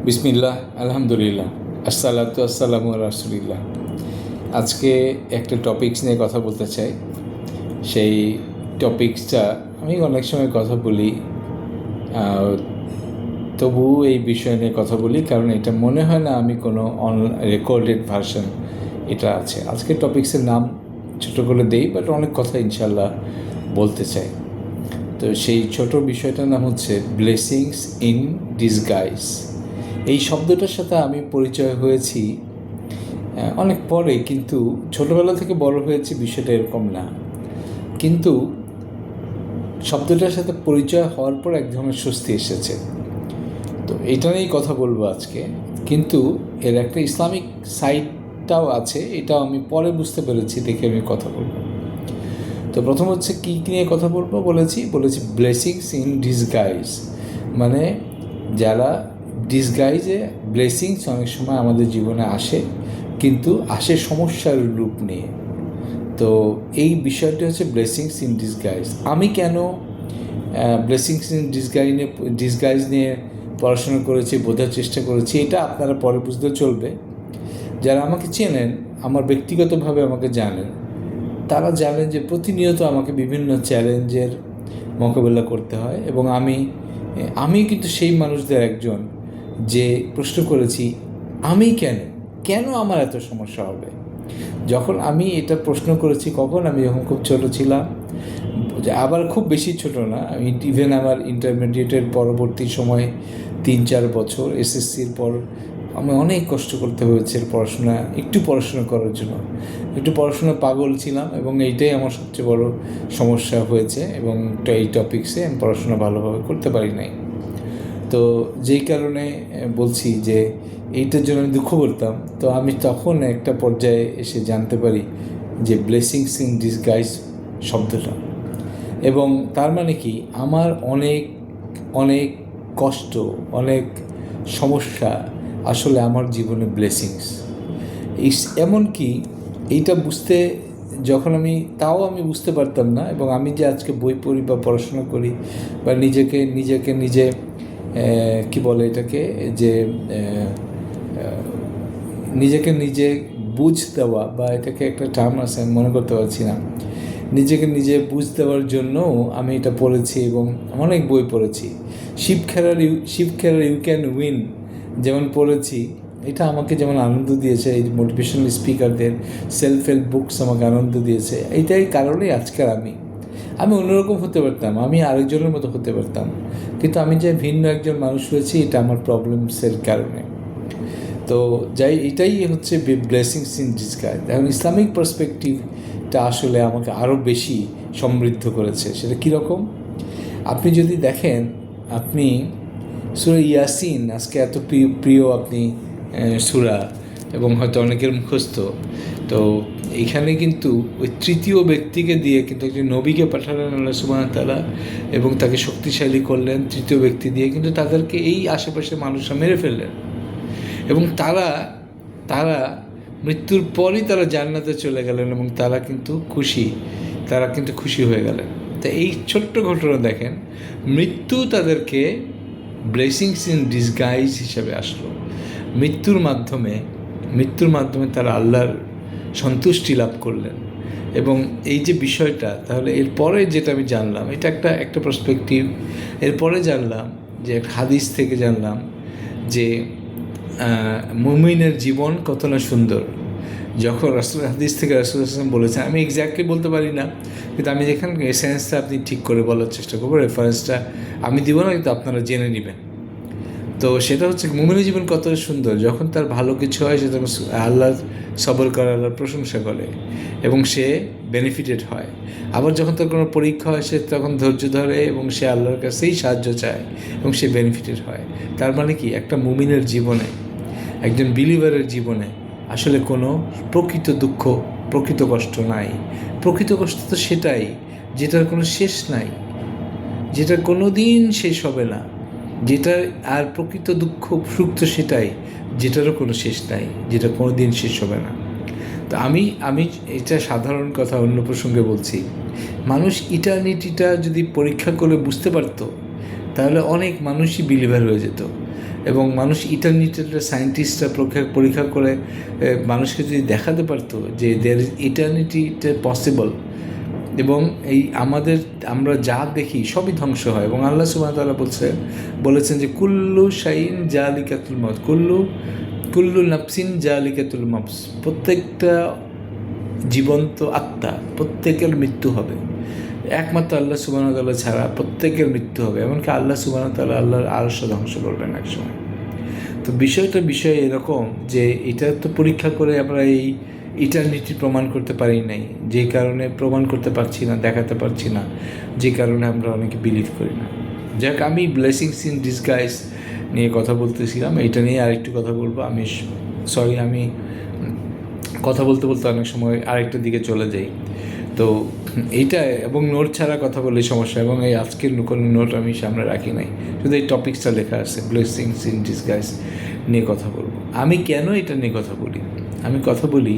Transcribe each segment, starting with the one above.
বিসমিল্লাহ, আলহামদুলিল্লাহ, আসসালাতু আসসালামু আলা রাসূলিল্লাহ। আজকে একটা টপিকস নিয়ে কথা বলতে চাই। সেই টপিকসটা আমি অনেক সময় কথা বলি, তবুও এই বিষয় নিয়ে কথা বলি কারণ এটা মনে হয় না আমি কোনো রেকর্ডেড ভার্সন এটা আছে। আজকের টপিক্সের নাম ছোট করে দেই, বাট অনেক কথা ইনশাল্লাহ বলতে চাই। তো সেই ছোট বিষয়টার নাম হচ্ছে ব্লেসিংস ইন ডিসগাইজ। এই শব্দটার সাথে আমি পরিচয় হয়েছি অনেক পরে, কিন্তু ছোটোবেলা থেকে বড় হয়েছি বিষয়টা এরকম না। কিন্তু শব্দটার সাথে পরিচয় হওয়ার পর এক ধরনের স্বস্তি এসেছে। তো এটা নিয়েই কথা বলবো আজকে, কিন্তু এর একটা ইসলামিক সাইডটাও আছে, এটাও আমি পরে বুঝতে পেরেছি, দেখে আমি কথা বলবো। তো প্রথম হচ্ছে কী নিয়ে কথা বলবো বলেছি ব্লেসিংস ইন ডিসগাইজ, মানে যারা ডিসগাইজে ব্লেসিংস অনেক সময় আমাদের জীবনে আসে, কিন্তু আসে সমস্যার রূপ নিয়ে। তো এই বিষয়টি হচ্ছে ব্লেসিংস ইন ডিসগাইজ। আমি কেন ব্লেসিংস ইন ডিসগাইজ নিয়ে পড়াশোনা করেছি, বোঝার চেষ্টা করেছি, এটা আপনারা পরে বুঝতে চলবে। যারা আমাকে চেনেন, আমার ব্যক্তিগতভাবে আমাকে জানেন, তারা জানেন যে প্রতিনিয়ত আমাকে বিভিন্ন চ্যালেঞ্জের মোকাবেলা করতে হয়, এবং আমি কিন্তু সেই মানুষদের একজন যে প্রশ্ন করেছি, আমি কেন আমার এত সমস্যা হবে। যখন আমি এটা প্রশ্ন করেছি, আমি যখন খুব ছোট ছিলাম, আবার খুব বেশি ছোট না, আমি ইভেন আমার ইন্টারমিডিয়েটের পরবর্তী সময় 3-4 বছর এসএসসির পর আমি অনেক কষ্ট করতে হয়েছে পড়াশোনা করার জন্য। একটু পড়াশোনা পাগল ছিলাম, এবং এইটাই আমার সবচেয়ে বড় সমস্যা হয়েছে, এবং এই টপিক্সে আমি পড়াশোনা ভালোভাবে করতে পারি নাই। তো যেই কারণে বলছি যে এইটার জন্য আমি দুঃখ করতাম। তো আমি তখন একটা পর্যায়ে এসে জানতে পারি যে ব্লেসিংস ইন ডিসগাইজ শব্দটা, এবং তার মানে কি আমার অনেক অনেক কষ্ট, অনেক সমস্যা আসলে আমার জীবনে ব্লেসিংস। এমনকি এইটা বুঝতে যখন আমি বুঝতে পারতাম না, এবং আমি যে আজকে বই পড়ি বা পড়াশোনা করি বা নিজেকে নিজে কি বলে এটাকে, যে নিজেকে নিজে বুঝ দেওয়া, বা এটাকে একটা টার্ম আছে আমি মনে করতে পারছি না, নিজেকে নিজে বুঝ দেওয়ার জন্যও আমি এটা পড়েছি এবং অনেক বই পড়েছি। শিব খেলার ইউ ক্যান উইন যেমন পড়েছি, এটা আমাকে যেমন আনন্দ দিয়েছে, এই মোটিভেশনাল স্পিকারদের সেলফ হেল্প বুকস আমাকে আনন্দ দিয়েছে। এইটাই কারণেই আজকের আমি অন্যরকম হতে পারতাম, আমি আরেকজনের মতো হতে পারতাম, কিন্তু আমি যে ভিন্ন একজন মানুষ হয়েছি, এটা আমার প্রবলেমসের কারণে। তো এটাই হচ্ছে ব্লেসিংস ইন ডিসগাইজ। এখন ইসলামিক পার্সপেক্টিভটা আসলে আমাকে আরও বেশি সমৃদ্ধ করেছে। সেটা কীরকম, আপনি যদি দেখেন, আপনি সূরা ইয়াসিন আজকে এত প্রিয় আপনি সূরা, এবং হয়তো অনেকের মুখস্থ। তো এখানে কিন্তু ওই তৃতীয় ব্যক্তিকে দিয়ে কিন্তু একজন নবীকে পাঠালেন আল্লাহ সুবহানাহু ওয়া তাআলা, এবং তাকে শক্তিশালী করলেন তৃতীয় ব্যক্তি দিয়ে, কিন্তু তাদেরকে এই আশেপাশে মানুষরা মেরে ফেললেন, এবং তারা মৃত্যুর পরই তারা জান্নাতে চলে গেলেন, এবং তারা কিন্তু খুশি হয়ে গেলেন। তো এই ছোট্ট ঘটনা দেখেন, মৃত্যু তাদেরকে ব্লেসিংস ইন ডিসগাইজ হিসাবে আসলো। মৃত্যুর মাধ্যমে তারা আল্লাহর সন্তুষ্টি লাভ করলেন। এবং এই যে বিষয়টা, তাহলে এরপরে যেটা আমি জানলাম, এটা একটা পার্সপেক্টিভ। এরপরে জানলাম যে একটা হাদিস থেকে জানলাম যে মুমিনের জীবন কত না সুন্দর। যখন হাদিস থেকে রাসূল বলেছেন, আমি এক্স্যাক্টলি বলতে পারি না, কিন্তু আমি যেখানে এসেন্সটা আপনি ঠিক করে বলার চেষ্টা করবো, রেফারেন্সটা আমি দিব না, কিন্তু আপনারা জেনে নেবেন। তো সেটা হচ্ছে মুমিনের জীবন কতটা সুন্দর, যখন তার ভালো কিছু হয় সে তখন আল্লাহর সবর করে, আল্লাহর প্রশংসা করে, এবং সে বেনিফিটেড হয়। আবার যখন তার কোনো পরীক্ষা হয়, সে তখন ধৈর্য ধরে, এবং সে আল্লাহর কাছেই সাহায্য চায়, এবং সে বেনিফিটেড হয়। তার মানে কি, একটা মুমিনের জীবনে, একজন বিলিভারের জীবনে আসলে কোনো প্রকৃত দুঃখ, প্রকৃত কষ্ট নাই। প্রকৃত কষ্ট তো সেটাই যেটার কোনো শেষ নাই, যেটা কোনো দিন শেষ হবে না, যেটা আর প্রকৃত দুঃখ সুখ তো সেটাই যেটারও কোনো শেষ নাই, যেটা কোনো দিন শেষ হবে না। তো আমি এটা সাধারণ কথা, অন্য প্রসঙ্গে বলছি। মানুষ ইটারনিটিটা যদি পরীক্ষা করে বুঝতে পারতো, তাহলে অনেক মানুষই বিলিভার হয়ে যেত। এবং মানুষ ইটারনিটির সায়েন্টিস্টরা পরীক্ষা করে মানুষকে যদি দেখাতে পারতো যে দেয়ার ইজ ইটারনিটিটা পসিবল, এবং আমরা যা দেখি সবই ধ্বংস হয়, এবং আল্লাহ সুবহানাহু ওয়া তাআলা বলেছেন যে কুল্লু শাইইন জালিকাতুল মাউত, কুল্লু নাফসিন জালিকাতুল মাউত, প্রত্যেকটা জীবন্ত আত্মা প্রত্যেকের মৃত্যু হবে, একমাত্র আল্লাহ সুবহানাহু ওয়া তাআলা ছাড়া প্রত্যেকের মৃত্যু হবে, এমনকি আল্লাহ সুবহানাহু ওয়া তাআলা আল্লাহর আরশ ধ্বংস করবেন একসময়। তো বিষয় এরকম যে এটা তো পরীক্ষা করে আমরা এই ইটারনিটি প্রমাণ করতে পারি নাই, যে কারণে প্রমাণ করতে পারছি না, দেখাতে পারছি না, যে কারণে আমরা অনেকে বিলিভ করি না। যাক, আমি ব্লেসিংস ইন ডিসগাইজ নিয়ে কথা বলতেছিলাম, এটা নিয়ে আরেকটু কথা বলবো। আমি কথা বলতে অনেক সময় আরেকটা দিকে চলে যাই। তো এইটা এবং নোট ছাড়া কথা বললে সমস্যা, এবং এই আজকের কোনো নোট আমি সামনে রাখি নাই, শুধু এই টপিকসটা লেখা আছে ব্লেসিংস ইন ডিসগাইজ নিয়ে কথা বলবো। আমি কেন এটা নিয়ে কথা বলি? আমি কথা বলি,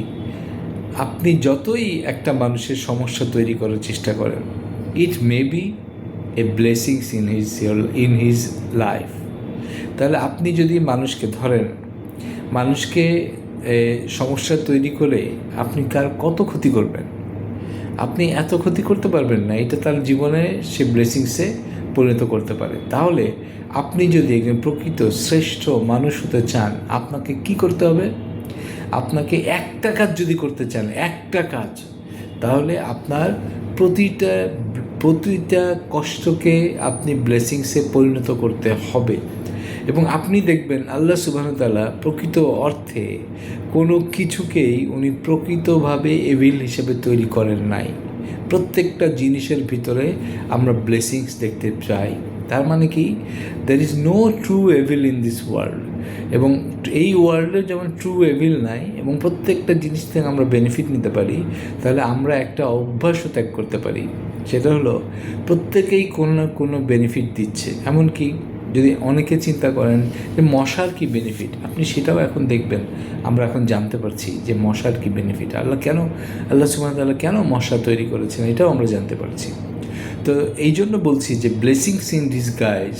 আপনি যতই একটা মানুষের সমস্যা তৈরি করার চেষ্টা করেন, it may be a blessings in his life. তাহলে আপনি যদি মানুষকে ধরেন, মানুষকে সমস্যা তৈরি করে আপনি কার কত ক্ষতি করবেন? আপনি এত ক্ষতি করতে পারবেন না, এটা তার জীবনে সে ব্লেসিংসে পরিণত করতে পারে। তাহলে আপনি যদি একজন প্রকৃত শ্রেষ্ঠ মানুষ হতে চান, আপনাকে কি করতে হবে? আপনাকে একটা কাজ যদি করতে চান, একটা কাজ, তাহলে আপনার প্রতিটা কষ্টকে আপনি ব্লেসিংসে পরিণত করতে হবে। এবং আপনি দেখবেন আল্লাহ সুবহানাহু ওয়া তাআলা প্রকৃত অর্থে কোনো কিছুকেই উনি প্রকৃতভাবে এভিল হিসেবে তৈরি করেন নাই। প্রত্যেকটা জিনিসের ভিতরে আমরা ব্লেসিংস দেখতে চাই। তার মানে কি, there is no true evil in this world. এবং এই ওয়ার্ল্ডে যেমন ট্রু এভিল নাই, এবং প্রত্যেকটা জিনিস থেকে আমরা বেনিফিট নিতে পারি, তাহলে আমরা একটা অভ্যাসও ত্যাগ করতে পারি। সেটা হলো প্রত্যেকেই কোনো না কোনো বেনিফিট দিচ্ছে। এমনকি যদি অনেকে চিন্তা করেন যে মশার কী বেনিফিট, আপনি সেটাও এখন দেখবেন। আমরা এখন জানতে পারছি যে মশার কী বেনিফিট, আল্লাহ সুবহানাহু ওয়া তাআলা কেন মশা তৈরি করেছেন, এটাও আমরা জানতে পারছি। তো এই জন্য বলছি যে ব্লেসিংস ইন ডিসগাইজ,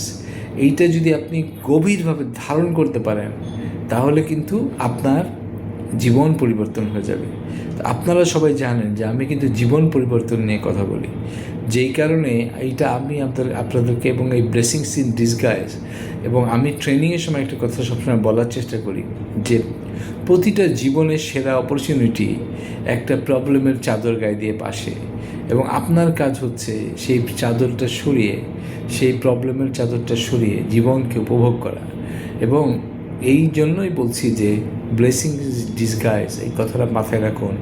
এইটা যদি আপনি গভীরভাবে ধারণ করতে পারেন, তাহলে কিন্তু আপনার জীবন পরিবর্তন হয়ে যাবে। আপনারা সবাই জানেন যে আমি কিন্তু জীবন পরিবর্তন নিয়ে কথা বলি, যেই কারণে এইটা আমি আপনাদেরকে এবং এই ব্লেসিংস ইন ডিসগাইজ, এবং আমি ট্রেনিংয়ের সময় একটা কথা সবসময় বলার চেষ্টা করি যে প্রতিটা জীবনের সেরা অপরচুনিটি একটা প্রবলেমের চাদর গায়ে দিয়ে পাশে, এবং আপনার কাজ হচ্ছে সেই চাদরটা সরিয়ে, সেই প্রবলেমের চাদরটা সরিয়ে জীবনকে উপভোগ করা। এবং এই জন্যই বলছি যে ব্লেসিং ডিসগাইজ, এই কথাটা মাথায় রাখুন।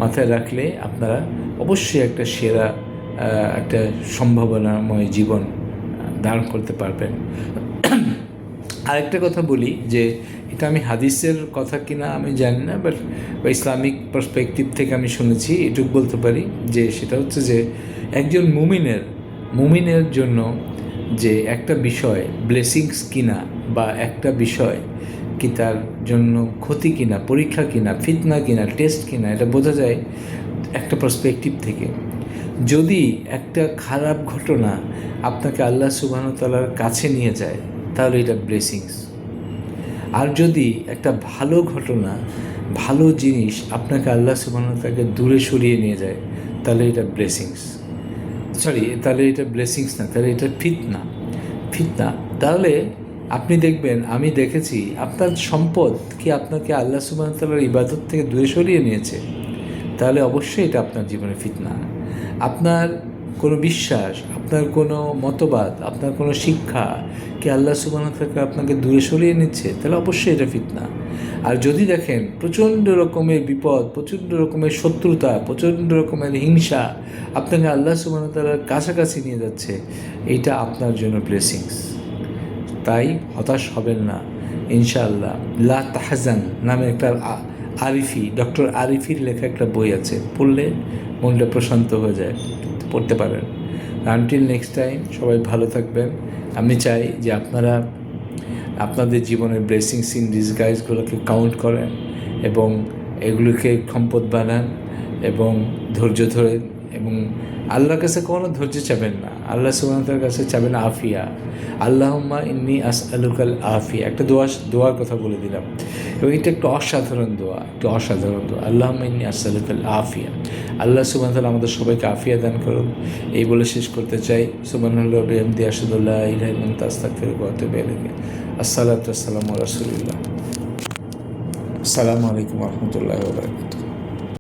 মাথায় রাখলে আপনারা অবশ্যই একটা সেরা একটা সম্ভাবনাময় জীবন ধারণ করতে পারবেন। আরেকটা কথা বলি যে এটা আমি হাদিসের কথা কিনা আমি জানি না, বাট ইসলামিক পার্সপেক্টিভ থেকে আমি শুনেছি, এটুকু বলতে পারি যে সেটা হচ্ছে যে একজন মুমিনের জন্য যে একটা বিষয় ব্লেসিংস কিনা, বা একটা বিষয় কি তার জন্য ক্ষতি কিনা, পরীক্ষা কিনা, ফিতনা কিনা, টেস্ট কিনা, এটা বোঝা যায় একটা পার্সপেক্টিভ থেকে। যদি একটা খারাপ ঘটনা আপনাকে আল্লাহ সুবহানাহু ওয়া তাআলার কাছে নিয়ে যায়, তাহলে এটা ব্লেসিংস। আর যদি একটা ভালো ঘটনা, ভালো জিনিস আপনাকে আল্লাহ সুবহানাহু ওয়া তাআলাকে দূরে সরিয়ে নিয়ে যায়, তাহলে এটা ব্লেসিংস। তাহলে এটা ব্লেসিংস না, তাহলে এটা ফিতনা। তাহলে আপনি দেখবেন, আমি দেখেছি আপনার সম্পদ কি আপনাকে আল্লাহ সুবহানাহু ওয়া তাআলার ইবাদত থেকে দূরে সরিয়ে নিয়েছে, তাহলে অবশ্যই এটা আপনার জীবনে ফিতনা। আপনার কোনো বিশ্বাস, আপনার কোনো মতবাদ, আপনার কোনো শিক্ষা কি আল্লাহ সুবহানাহু ওয়া তাআলা আপনাকে দূরে সরিয়ে নিচ্ছে, তাহলে অবশ্যই এটা ফিতনা। আর যদি দেখেন প্রচণ্ড রকমের বিপদ, প্রচণ্ড রকমের শত্রুতা, প্রচণ্ড রকমের হিংসা আপনাকে আল্লাহ সুবহানাহু ওয়া তাআলার কাছাকাছি নিয়ে যাচ্ছে, এইটা আপনার জন্য ব্লেসিংস। তাই হতাশ হবেন না, ইনশাআল্লাহ। লা তাহজান নামে একটা ডক্টর আরিফির লেখা একটা বই আছে, পড়লে মনটা প্রশান্ত হয়ে যায়, পড়তে পারেন। আনটিল নেক্সট টাইম, সবাই ভালো থাকবেন। আমি চাই যে আপনারা আপনাদের জীবনের ব্লেসিংস ইন ডিসগাইজগুলোকে কাউন্ট করেন, এবং এগুলোকে সম্পদ বানান, এবং ধৈর্য ধরেন, এবং আল্লাহর কাছে কোনো ধৈর্য চাবেন না। আল্লাহ সুবহানাহু ওয়া তাআলার কাছে চাবেন আফিয়া। আল্লাহুম্মা ইন্নী আসআলুকাল আফিয়া, একটা দোয়ার কথা বলে দিলাম, এবং এটা একটা অসাধারণ দোয়া, আল্লাহুম্মা ইন্নী আসআলুকাল আফিয়া। আল্লাহ সুবহানাহু ওয়া তাআলা আমাদের সবাইকে আফিয়া দান করুন। এই বলে শেষ করতে চাই, সুবহানাল্লাহি ওয়া বিহামদিহি আশহাদু আল্লা ইলাহা ইল্লা আনতা আস্তাগফিরুকা ওয়া আতুবু ইলাইক। আসসালাতু ওয়াসসালামু আলা রাসূলিল্লাহ। আসসালামু আলাইকুম ওয়া রাহমাতুল্লাহি ওয়া বারাকাতুহু।